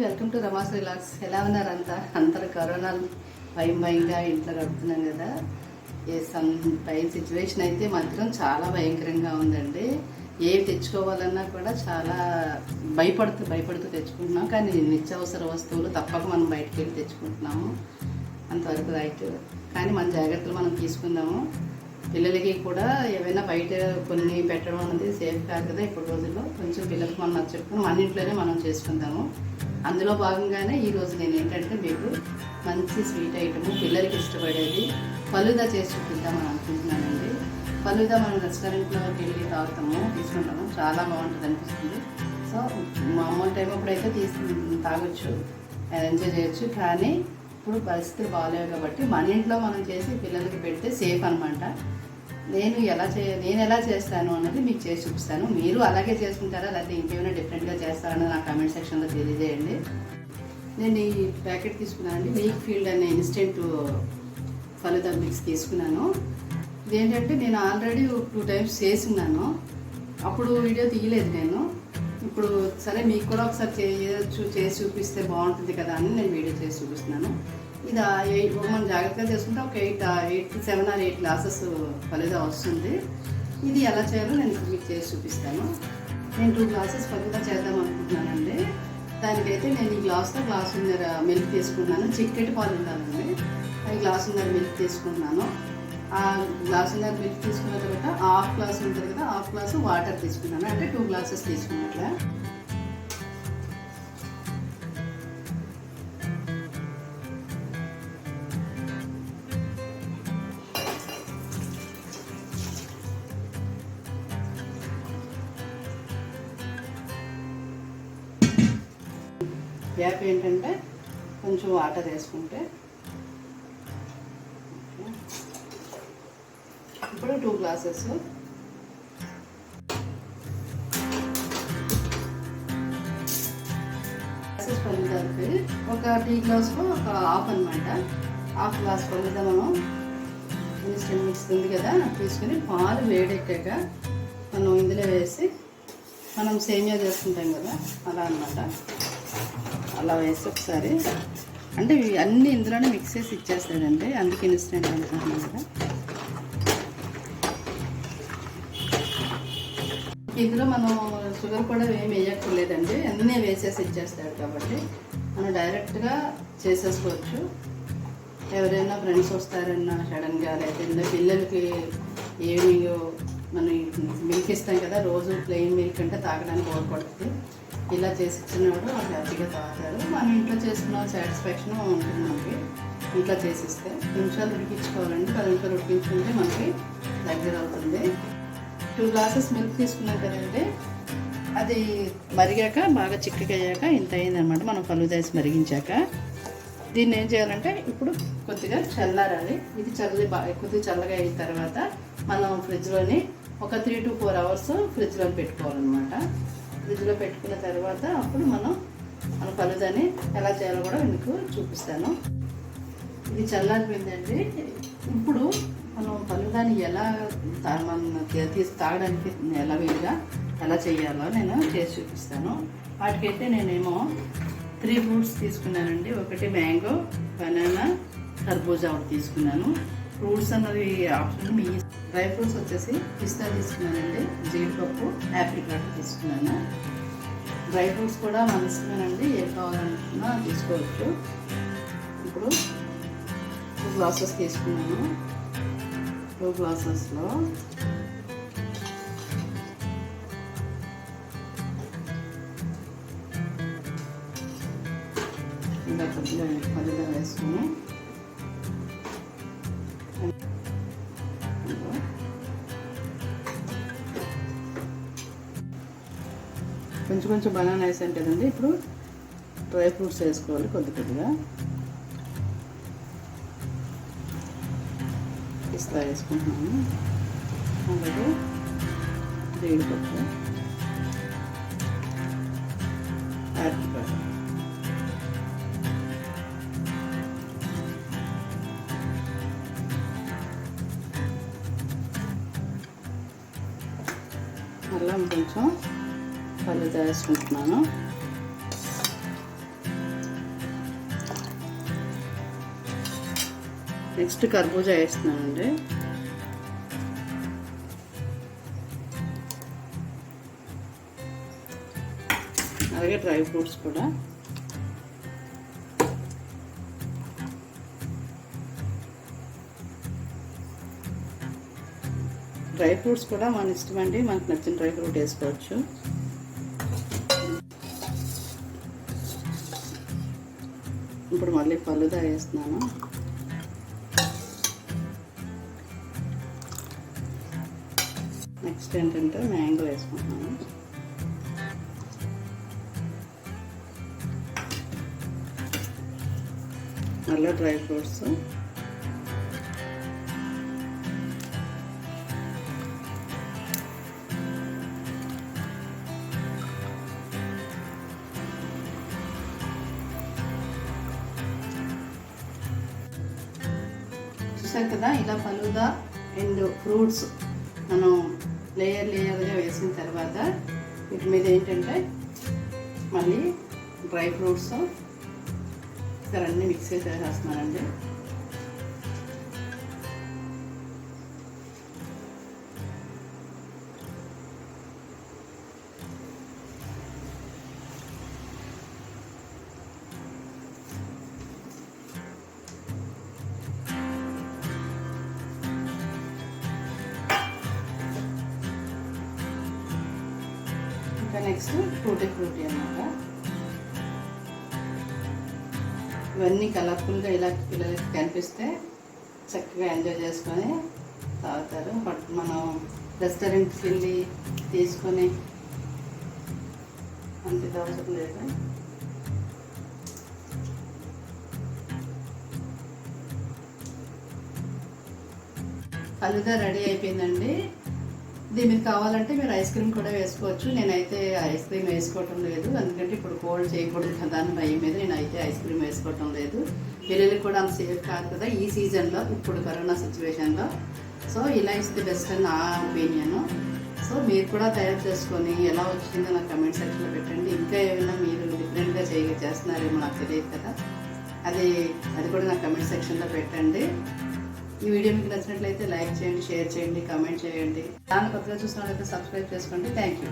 Welcome to Rama's relax. ఎలా ఉన్నారు అందరు కరోనా భయంగా ఇంట్లో గడుపుతున్నాం కదా. పైన సిచ్యువేషన్ అయితే మాత్రం చాలా భయంకరంగా ఉందండి. ఏవి తెచ్చుకోవాలన్నా కూడా చాలా భయపడుతూ తెచ్చుకుంటున్నాం. కానీ నిత్యావసర వస్తువులు తప్పక మనం బయటకు వెళ్ళి తెచ్చుకుంటున్నాము, అంతవరకు రైట్. కానీ మన జాగ్రత్తలు మనం తీసుకుందాము. పిల్లలకి కూడా ఏవైనా బయట కొన్ని పెట్టడం అనేది సేఫ్ కాదు కదా ఇప్పుడు రోజుల్లో. కొంచెం పిల్లలకి మనం చెప్పుకుని మన ఇంట్లోనే మనం చేసుకుందాము. అందులో భాగంగానే ఈరోజు నేను ఏంటంటే మీకు మంచి స్వీట్ ఐటము, పిల్లలకి ఇష్టపడేది ఫలూదా చేసి చూపిద్దామని అనుకుంటున్నానండి. ఫలూదా మనం రెస్టారెంట్లోకి వెళ్ళి తీసుకుంటాము, చాలా బాగుంటుంది అనిపిస్తుంది. సో మామూలు టైం అప్పుడైతే తాగొచ్చు, ఎంజాయ్ చేయొచ్చు. కానీ ఇప్పుడు పరిస్థితులు బాగాలేవు కాబట్టి మన ఇంట్లో మనం చేసి పిల్లలకి పెడితే సేఫ్ అనమాట. నేను ఎలా చేస్తాను అన్నది మీకు చేసి చూపిస్తాను. మీరు అలాగే చేసుకుంటారా లేకపోతే ఇంకేమైనా డిఫరెంట్గా చేస్తారన్నది నా కామెంట్ సెక్షన్లో తెలియజేయండి. నేను ఈ ప్యాకెట్ తీసుకున్నానండి, వీక్ ఫీల్డ్ అనే ఇన్స్టెంట్ ఫలూదా మిక్స్ తీసుకున్నాను. ఇదేంటంటే నేను ఆల్రెడీ 2 times చేస్తున్నాను, అప్పుడు వీడియో తీయలేదు నేను. ఇప్పుడు సరే మీకు కూడా ఒకసారి చేసి చూపిస్తే బాగుంటుంది కదా అని నేను వీడియో చేసి చూపిస్తున్నాను. ఇది మనం జాగ్రత్తగా చేసుకుంటే ఒక 7 or 8 గ్లాసెస్ ఫలూదా వస్తుంది. ఇది ఎలా చేయాలో నేను మీకు చేసి చూపిస్తాను. నేను 2 glasses ఫలూదా చేద్దాం అనుకుంటున్నానండి. దానికైతే నేను ఈ గ్లాసున్నర మిల్క్ తీసుకున్నాను. చిక్కటి పాలు ఉండాలండి. అది గ్లాసున్నర మిల్క్ తీసుకున్నాను. ఆ గ్లాసున్నర మిల్క్ తీసుకున్న తర్వాత ½ గ్లాస్ ఉంటుంది కదా, ½ గ్లాస్ వాటర్ తీసుకున్నాను. అంటే 2 glasses తీసుకున్నట్లే. గ్యాప్ ఏంటంటే కొంచెం వాటర్ వేసుకుంటే, ఇప్పుడు 2 glasses ఫలూదాకి ఒక టీ గ్లాస్లో ఒక ½ అనమాట. ½ గ్లాస్ ఫలూదా మనం ఇన్స్టెంట్ మిక్స్ ఉంది కదా తీసుకుని పాలు వేడెక్కాక మనం ఇందులో వేసి మనం సేమియా చేసుకుంటాం కదా అలా అనమాట. అలా వేసి ఒకసారి అంటే అన్నీ ఇందులోనే మిక్స్ చేసి ఇచ్చేస్తాడండి, అందుకే ఇన్స్టెంట్ అనుకుంటున్నాం కదా. ఇందులో మనం షుగర్ కూడా ఏమి వేయక్కర్లేదండి, అన్నీ వేసేసి ఇచ్చేస్తాడు కాబట్టి మనం డైరెక్ట్గా చేసేసుకోవచ్చు. ఎవరైనా ఫ్రెండ్స్ వస్తారన్నా సడన్గా, లేకపోతే పిల్లలకి ఈవినింగ్ మనం మిల్క్ ఇస్తాం కదా, రోజు ప్లెయిన్ మిల్క్ అంటే తాగడానికి ఓడిపడుతుంది. ఇలా చేసి ఇచ్చినప్పుడు వాళ్ళు హ్యాపీగా తాగుతారు. మన ఇంట్లో చేసుకున్న సాటిస్ఫాక్షన్ ఉంటుంది మనకి. ఇంట్లో చేసిస్తే నిమిషాలు ఉడికించుకోవాలండి. 10 నిమిషాలు ఉడికించుకుంటే మనకి దగ్గర అవుతుంది. 2 glasses మిల్క్ తీసుకున్నాం కదండి, అది మరిగాక బాగా చిక్కగా అయ్యాక ఇంత అయిందనమాట. మనం ఫలూదా వేసి మరిగించాక దీన్ని ఏం చేయాలంటే ఇప్పుడు కొద్దిగా చల్లారాలి. ఇది కొద్దిగా చల్లగా అయిన తర్వాత మనం ఫ్రిడ్జ్లోని ఒక 3 to 4 hours ఫ్రిడ్జ్లో పెట్టుకోవాలన్నమాట. ఫ్రిడ్జ్లో పెట్టుకున్న తర్వాత అప్పుడు మన ఫలూదాని ఎలా చేయాలో కూడా మీకు చూపిస్తాను. ఇది చల్లారిపోయిందండి. ఇప్పుడు మనం ఫలూదాని ఎలా తాగడానికి ఎలా చేయాలో నేను చేసి చూపిస్తాను. వాటికైతే నేనేమో 3 fruits తీసుకున్నానండి. ఒకటి మ్యాంగో, బనానా, కర్బూజా ఒకటి తీసుకున్నాను. ఫ్రూట్స్ అన్నది ఆప్షన్. మీ డ్రై ఫ్రూట్స్ వచ్చేసి పిస్తా తీసుకున్నానండి, జీడిపప్పు, యాప్రికాట్ తీసుకున్నాను. డ్రై ఫ్రూట్స్ కూడా మన ఇష్టమేనండి, ఏం కావాలనుకున్నా తీసుకోవచ్చు. ఇప్పుడు 2 glasses తీసుకున్నాను. 2 glasses-లో ఇంకా కొద్దిగా ఫలూదా వేసుకుని కొంచెం బనానా వేసాను కదండి. ఇప్పుడు డ్రై ఫ్రూట్స్ వేసుకోవాలి కొద్దిగా. పిస్తా వేసుకుంటున్నాను, అలాగే జీడిపప్పు, యాప్రికాట్, అల్లం కొంచెం ఫలూదా వేసుకుంటున్నాను. నెక్స్ట్ కర్బూజా వేస్తున్నానండి. అలాగే డ్రై ఫ్రూట్స్ కూడా. డ్రై ఫ్రూట్స్ కూడా మన ఇష్టం అండి, మనకు నచ్చిన డ్రై ఫ్రూట్ వేసుకోవచ్చు. ఇప్పుడు మళ్ళీ ఫలూదా వేస్తున్నాను. నెక్స్ట్ ఏంటంటే మ్యాంగో వేసుకుంటున్నాను. మళ్ళీ డ్రై ఫ్రూట్స్. చూసారు కదా, ఇలా ఫలూదా అండ్ ఫ్రూట్స్ మనం లేయర్గా వేసిన తర్వాత వీటి మీద ఏంటంటే మళ్ళీ డ్రై ఫ్రూట్స్ ఇక్కడ అన్నీ మిక్స్ చేసి వేసేస్తున్నానండి. ఇంకా నెక్స్ట్ ఫ్రూటీ అన్నమాట. ఇవన్నీ కలర్ఫుల్గా ఇలా పిల్లలకి కనిపిస్తే చక్కగా ఎంజాయ్ చేసుకొని తాగుతారు. బట్ మనం రెస్టారెంట్కి వెళ్ళి తీసుకొని అంత అవసరం లేదు. ఫలూదా రెడీ అయిపోయిందండి. దీని మీద కావాలంటే మీరు ఐస్ క్రీమ్ కూడా వేసుకోవచ్చు. నేనైతే ఐస్ క్రీమ్ వేసుకోవటం లేదు, ఎందుకంటే ఇప్పుడు కోల్డ్ చేయకూడదు కదా అని భయం మీద నేనైతే ఐస్ క్రీమ్ వేసుకోవటం లేదు. పిల్లలకి కూడా అంత సేఫ్ కాదు కదా ఈ సీజన్లో, ఇప్పుడు కరోనా సిచ్యువేషన్లో. సో ఇలా ఇస్తే బెస్ట్ అని నా ఒపీనియన్. సో మీరు కూడా తయారు చేసుకొని ఎలా వచ్చిందో నాకు కమెంట్ సెక్షన్లో పెట్టండి. ఇంకా ఏమైనా మీరు డిఫరెంట్గా చేస్తున్నారేమో నాకు తెలియదు కదా, అది కూడా నాకు కమెంట్ సెక్షన్లో పెట్టండి. ఈ వీడియో మీకు నచ్చినట్లయితే లైక్ చేయండి, షేర్ చేయండి, కామెంట్ చేయండి. ఛానల్ కొత్తగా చూసినట్లయితే సబ్స్క్రైబ్ చేసుకోండి. Thank you.